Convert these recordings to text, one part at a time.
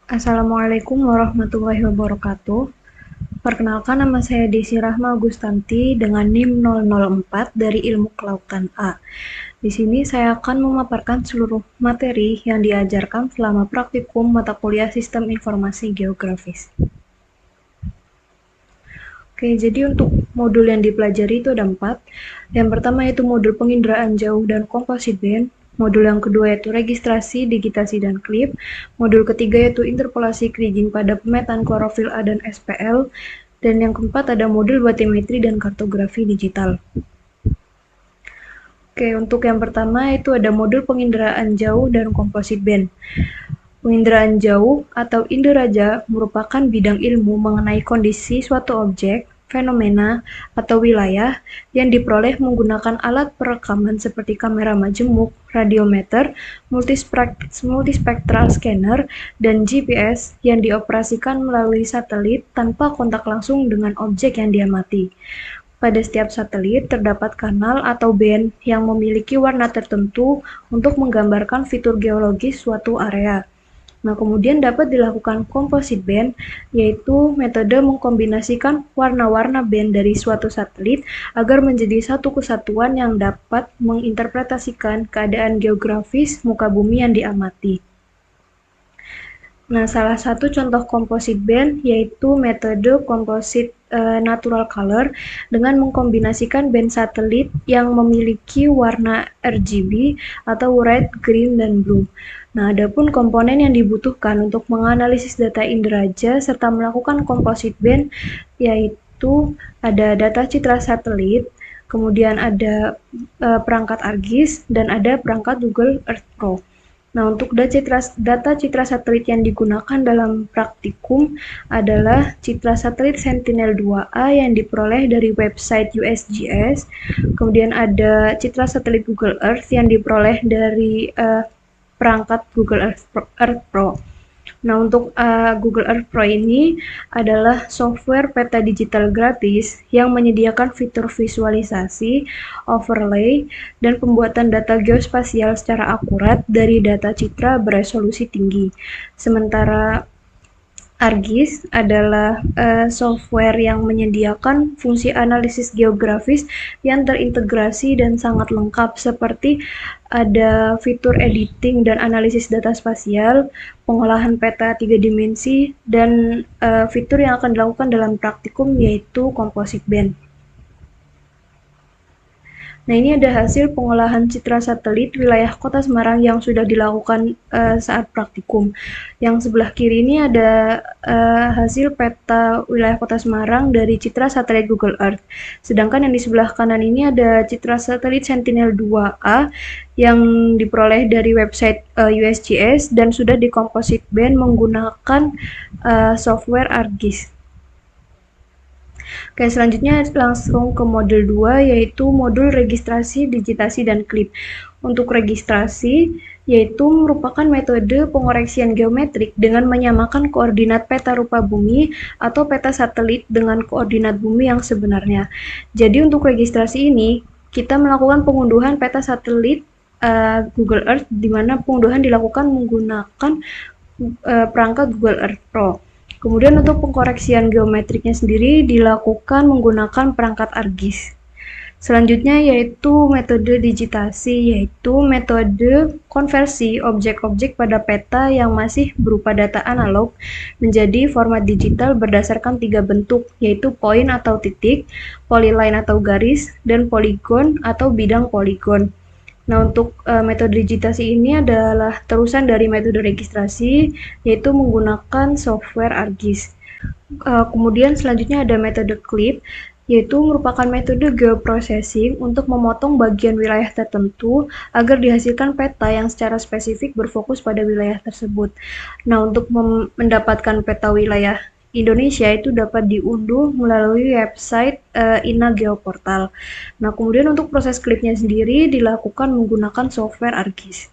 Assalamualaikum warahmatullahi wabarakatuh. Perkenalkan, nama saya Desi Rahma Agustanti dengan NIM 004 dari Ilmu Kelautan A. Di sini saya akan memaparkan seluruh materi yang diajarkan selama praktikum mata kuliah Sistem Informasi Geografis. Oke, jadi untuk modul yang dipelajari itu ada 4. Yang pertama yaitu modul penginderaan jauh dan composite band. Modul yang kedua yaitu registrasi, digitasi, dan klip. Modul ketiga yaitu interpolasi kriging pada pemetaan klorofil A dan SPL. Dan yang keempat ada modul batimetri dan kartografi digital. Oke, untuk yang pertama itu ada modul penginderaan jauh dan composite band. Penginderaan jauh atau inderaja merupakan bidang ilmu mengenai kondisi suatu objek, fenomena, atau wilayah yang diperoleh menggunakan alat perekaman seperti kamera majemuk, radiometer, multispectral scanner, dan GPS yang dioperasikan melalui satelit tanpa kontak langsung dengan objek yang diamati. Pada setiap satelit terdapat kanal atau band yang memiliki warna tertentu untuk menggambarkan fitur geologis suatu area. Nah, kemudian dapat dilakukan composite band, yaitu metode mengkombinasikan warna-warna band dari suatu satelit agar menjadi satu kesatuan yang dapat menginterpretasikan keadaan geografis muka bumi yang diamati. Nah, salah satu contoh composite band yaitu metode composite natural color dengan mengkombinasikan band satelit yang memiliki warna RGB atau red, green, dan blue. Nah, adapun komponen yang dibutuhkan untuk menganalisis data inderaja serta melakukan composite band yaitu ada data citra satelit, kemudian ada perangkat ARGIS, dan ada perangkat Google Earth Pro. Nah, untuk data citra satelit yang digunakan dalam praktikum adalah citra satelit Sentinel-2A yang diperoleh dari website USGS, kemudian ada citra satelit Google Earth yang diperoleh dari perangkat Google Earth Pro. Nah, untuk Google Earth Pro ini adalah software peta digital gratis yang menyediakan fitur visualisasi, overlay, dan pembuatan data geospasial secara akurat dari data citra beresolusi tinggi. Sementara ARGIS adalah software yang menyediakan fungsi analisis geografis yang terintegrasi dan sangat lengkap seperti ada fitur editing dan analisis data spasial, pengolahan peta 3 dimensi, dan fitur yang akan dilakukan dalam praktikum yaitu composite band. Nah, ini ada hasil pengolahan citra satelit wilayah Kota Semarang yang sudah dilakukan saat praktikum. Yang sebelah kiri ini ada hasil peta wilayah Kota Semarang dari citra satelit Google Earth. Sedangkan yang di sebelah kanan ini ada citra satelit Sentinel-2A yang diperoleh dari website USGS dan sudah di composite band menggunakan software ARGIS. Oke, selanjutnya langsung ke modul 2 yaitu modul registrasi, digitasi, dan klip. Untuk registrasi yaitu merupakan metode pengoreksian geometrik dengan menyamakan koordinat peta rupa bumi atau peta satelit dengan koordinat bumi yang sebenarnya. Jadi untuk registrasi ini kita melakukan pengunduhan peta satelit Google Earth di mana pengunduhan dilakukan menggunakan perangkat Google Earth Pro. Kemudian untuk pengkoreksian geometriknya sendiri dilakukan menggunakan perangkat ARGIS. Selanjutnya yaitu metode digitasi, yaitu metode konversi objek-objek pada peta yang masih berupa data analog menjadi format digital berdasarkan 3 bentuk, yaitu point atau titik, polyline atau garis, dan poligon atau bidang poligon. Nah, untuk metode digitasi ini adalah terusan dari metode registrasi, yaitu menggunakan software ARGIS. Kemudian selanjutnya ada metode clip, yaitu merupakan metode geoprocessing untuk memotong bagian wilayah tertentu agar dihasilkan peta yang secara spesifik berfokus pada wilayah tersebut. Nah, untuk mendapatkan peta wilayah Indonesia itu dapat diunduh melalui website INA Geoportal. Nah, kemudian untuk proses klipnya sendiri dilakukan menggunakan software ARGIS.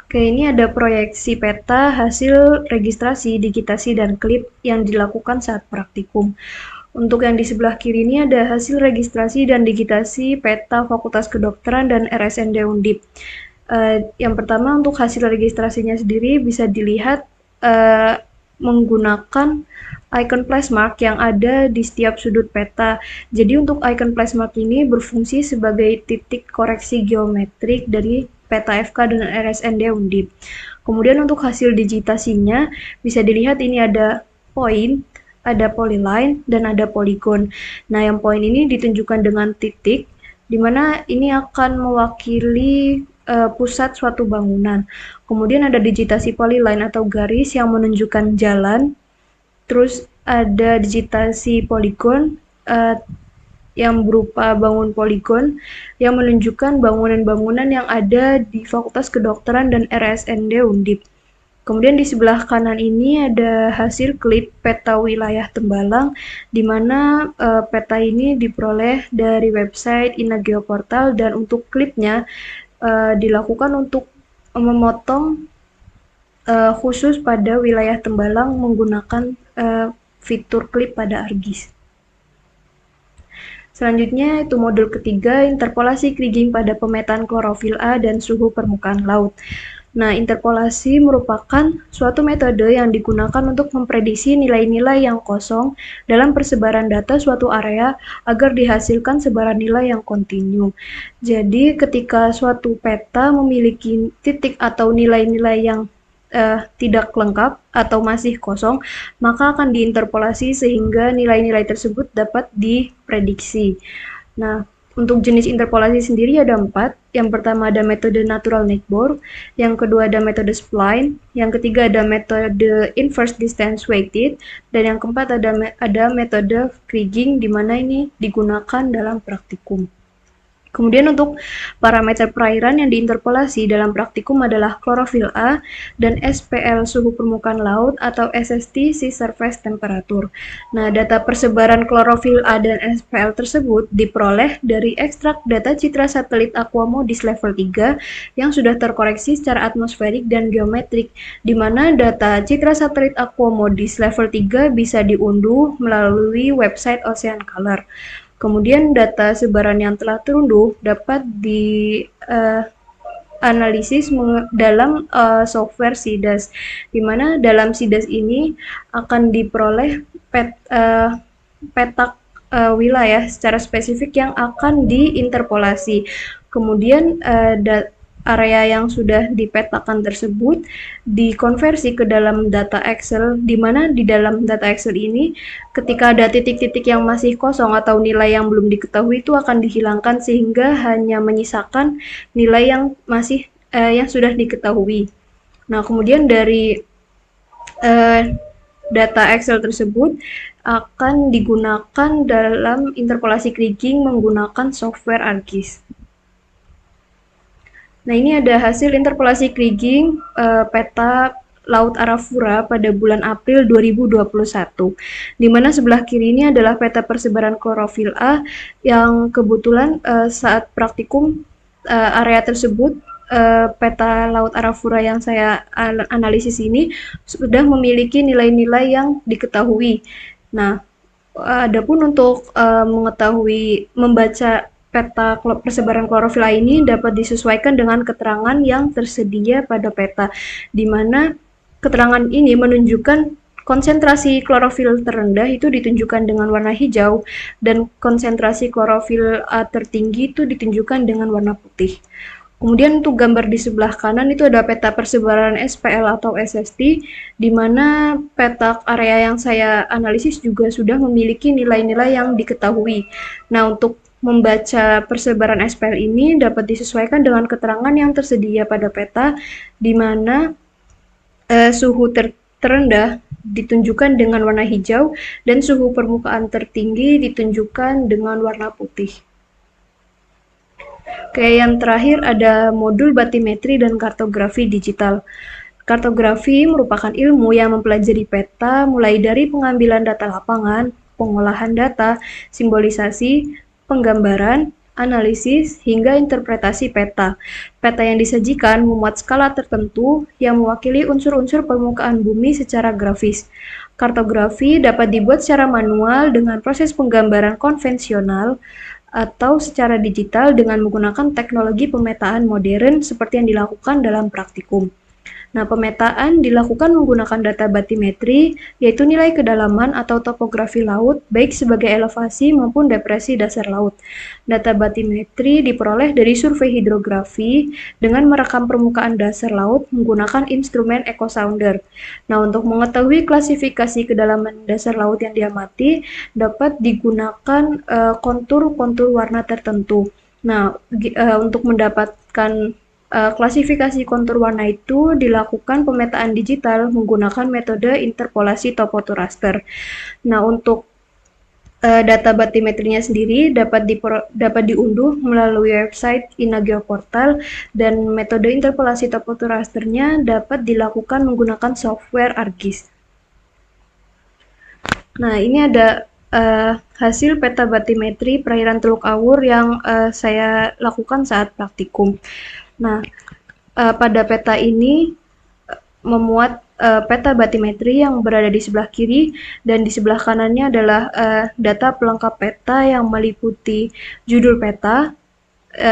Oke, ini ada proyeksi peta hasil registrasi, digitasi, dan klip yang dilakukan saat praktikum. Untuk yang di sebelah kiri ini ada hasil registrasi dan digitasi peta Fakultas Kedokteran dan RSND Undip. Yang pertama untuk hasil registrasinya sendiri bisa dilihat menggunakan icon placemark yang ada di setiap sudut peta. Jadi untuk icon placemark ini berfungsi sebagai titik koreksi geometrik dari peta FK dengan RSND Undip. Kemudian untuk hasil digitasinya bisa dilihat ini ada point, ada polyline, dan ada polygon. Nah, yang point ini ditunjukkan dengan titik, di mana ini akan mewakili pusat suatu bangunan. Kemudian ada digitasi polyline atau garis yang menunjukkan jalan. Terus ada digitasi polygon yang berupa bangun poligon yang menunjukkan bangunan-bangunan yang ada di Fakultas Kedokteran dan RSND Undip. Kemudian di sebelah kanan ini ada hasil klip peta wilayah Tembalang, di mana peta ini diperoleh dari website Inageoportal, dan untuk klipnya dilakukan untuk memotong khusus pada wilayah Tembalang menggunakan fitur klip pada ArcGIS. Selanjutnya itu modul ketiga, interpolasi kriging pada pemetaan klorofil A dan suhu permukaan laut. Nah, interpolasi merupakan suatu metode yang digunakan untuk memprediksi nilai-nilai yang kosong dalam persebaran data suatu area agar dihasilkan sebaran nilai yang kontinu. Jadi, ketika suatu peta memiliki titik atau nilai-nilai yang tidak lengkap atau masih kosong, maka akan diinterpolasi sehingga nilai-nilai tersebut dapat diprediksi. Nah, untuk jenis interpolasi sendiri ada 4. Yang pertama ada metode natural neighbor, yang kedua ada metode spline, yang ketiga ada metode inverse distance weighted, dan yang keempat ada metode kriging, di mana ini digunakan dalam praktikum. Kemudian untuk parameter perairan yang diinterpolasi dalam praktikum adalah klorofil A dan SPL suhu permukaan laut atau SST sea surface temperature. Nah, data persebaran klorofil A dan SPL tersebut diperoleh dari ekstrak data citra satelit Aquamodis level 3 yang sudah terkoreksi secara atmosferik dan geometrik, di mana data citra satelit Aquamodis level 3 bisa diunduh melalui website Ocean Color. Kemudian data sebaran yang telah terunduh dapat dianalisis dalam software SIDAS, di mana dalam SIDAS ini akan diperoleh petak wilayah secara spesifik yang akan diinterpolasi. Kemudian area yang sudah dipetakan tersebut dikonversi ke dalam data Excel, di mana di dalam data Excel ini ketika ada titik-titik yang masih kosong atau nilai yang belum diketahui itu akan dihilangkan sehingga hanya menyisakan nilai yang masih yang sudah diketahui. Nah, kemudian dari data Excel tersebut akan digunakan dalam interpolasi kriging menggunakan software ArcGIS. Nah, ini ada hasil interpolasi kriging peta Laut Arafura pada bulan April 2021, di mana sebelah kiri ini adalah peta persebaran klorofil A yang kebetulan saat praktikum area tersebut peta Laut Arafura yang saya analisis ini sudah memiliki nilai-nilai yang diketahui. Nah, adapun untuk mengetahui membaca peta persebaran klorofil A ini dapat disesuaikan dengan keterangan yang tersedia pada peta, di mana keterangan ini menunjukkan konsentrasi klorofil terendah itu ditunjukkan dengan warna hijau, dan konsentrasi klorofil A tertinggi itu ditunjukkan dengan warna putih. Kemudian untuk gambar di sebelah kanan itu ada peta persebaran SPL atau SST, di mana peta area yang saya analisis juga sudah memiliki nilai-nilai yang diketahui. Nah, untuk membaca persebaran SPL ini dapat disesuaikan dengan keterangan yang tersedia pada peta, di mana suhu terendah ditunjukkan dengan warna hijau dan suhu permukaan tertinggi ditunjukkan dengan warna putih. Oke, yang terakhir ada modul batimetri dan kartografi digital. Kartografi merupakan ilmu yang mempelajari peta mulai dari pengambilan data lapangan, pengolahan data, simbolisasi, penggambaran, analisis, hingga interpretasi peta. Peta yang disajikan memuat skala tertentu yang mewakili unsur-unsur permukaan bumi secara grafis. Kartografi dapat dibuat secara manual dengan proses penggambaran konvensional atau secara digital dengan menggunakan teknologi pemetaan modern seperti yang dilakukan dalam praktikum. Nah, pemetaan dilakukan menggunakan data batimetri, yaitu nilai kedalaman atau topografi laut, baik sebagai elevasi maupun depresi dasar laut. Data batimetri diperoleh dari survei hidrografi dengan merekam permukaan dasar laut menggunakan instrumen echo sounder. Nah, untuk mengetahui klasifikasi kedalaman dasar laut yang diamati, dapat digunakan kontur-kontur warna tertentu. Nah, untuk mendapatkan klasifikasi kontur warna itu dilakukan pemetaan digital menggunakan metode interpolasi topo to raster. Nah, untuk data batimetrinya sendiri dapat diunduh melalui website InaGeoPortal dan metode interpolasi topo to rasternya dapat dilakukan menggunakan software ArcGIS. Nah, ini ada hasil peta batimetri perairan Teluk Awur yang saya lakukan saat praktikum. Nah, pada peta ini memuat peta batimetri yang berada di sebelah kiri dan di sebelah kanannya adalah data pelengkap peta yang meliputi judul peta,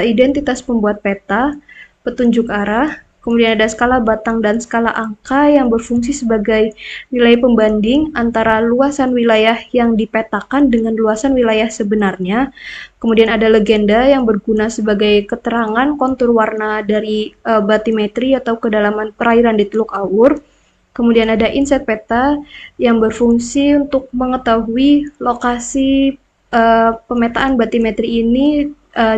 identitas pembuat peta, petunjuk arah, kemudian ada skala batang dan skala angka yang berfungsi sebagai nilai pembanding antara luasan wilayah yang dipetakan dengan luasan wilayah sebenarnya. Kemudian ada legenda yang berguna sebagai keterangan kontur warna dari batimetri atau kedalaman perairan di Teluk Awur. Kemudian ada inset peta yang berfungsi untuk mengetahui lokasi pemetaan batimetri ini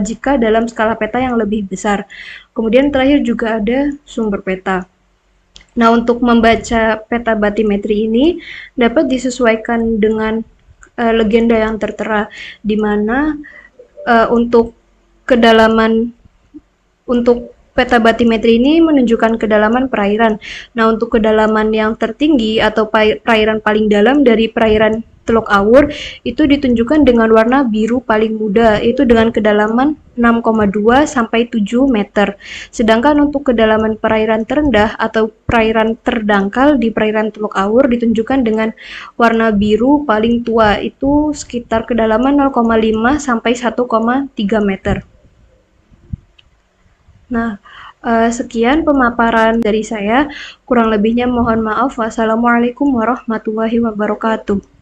jika dalam skala peta yang lebih besar. Kemudian terakhir juga ada sumber peta. Nah, untuk membaca peta batimetri ini dapat disesuaikan dengan legenda yang tertera, di mana untuk peta batimetri ini menunjukkan kedalaman perairan. Nah, untuk kedalaman yang tertinggi atau perairan paling dalam dari perairan Teluk Awur itu ditunjukkan dengan warna biru paling muda, yaitu dengan kedalaman 6,2 sampai 7 meter. Sedangkan untuk kedalaman perairan terendah atau perairan terdangkal di perairan Teluk Awur ditunjukkan dengan warna biru paling tua, itu sekitar kedalaman 0,5 sampai 1,3 meter. Nah, sekian pemaparan dari saya. Kurang lebihnya mohon maaf. Wassalamualaikum warahmatullahi wabarakatuh.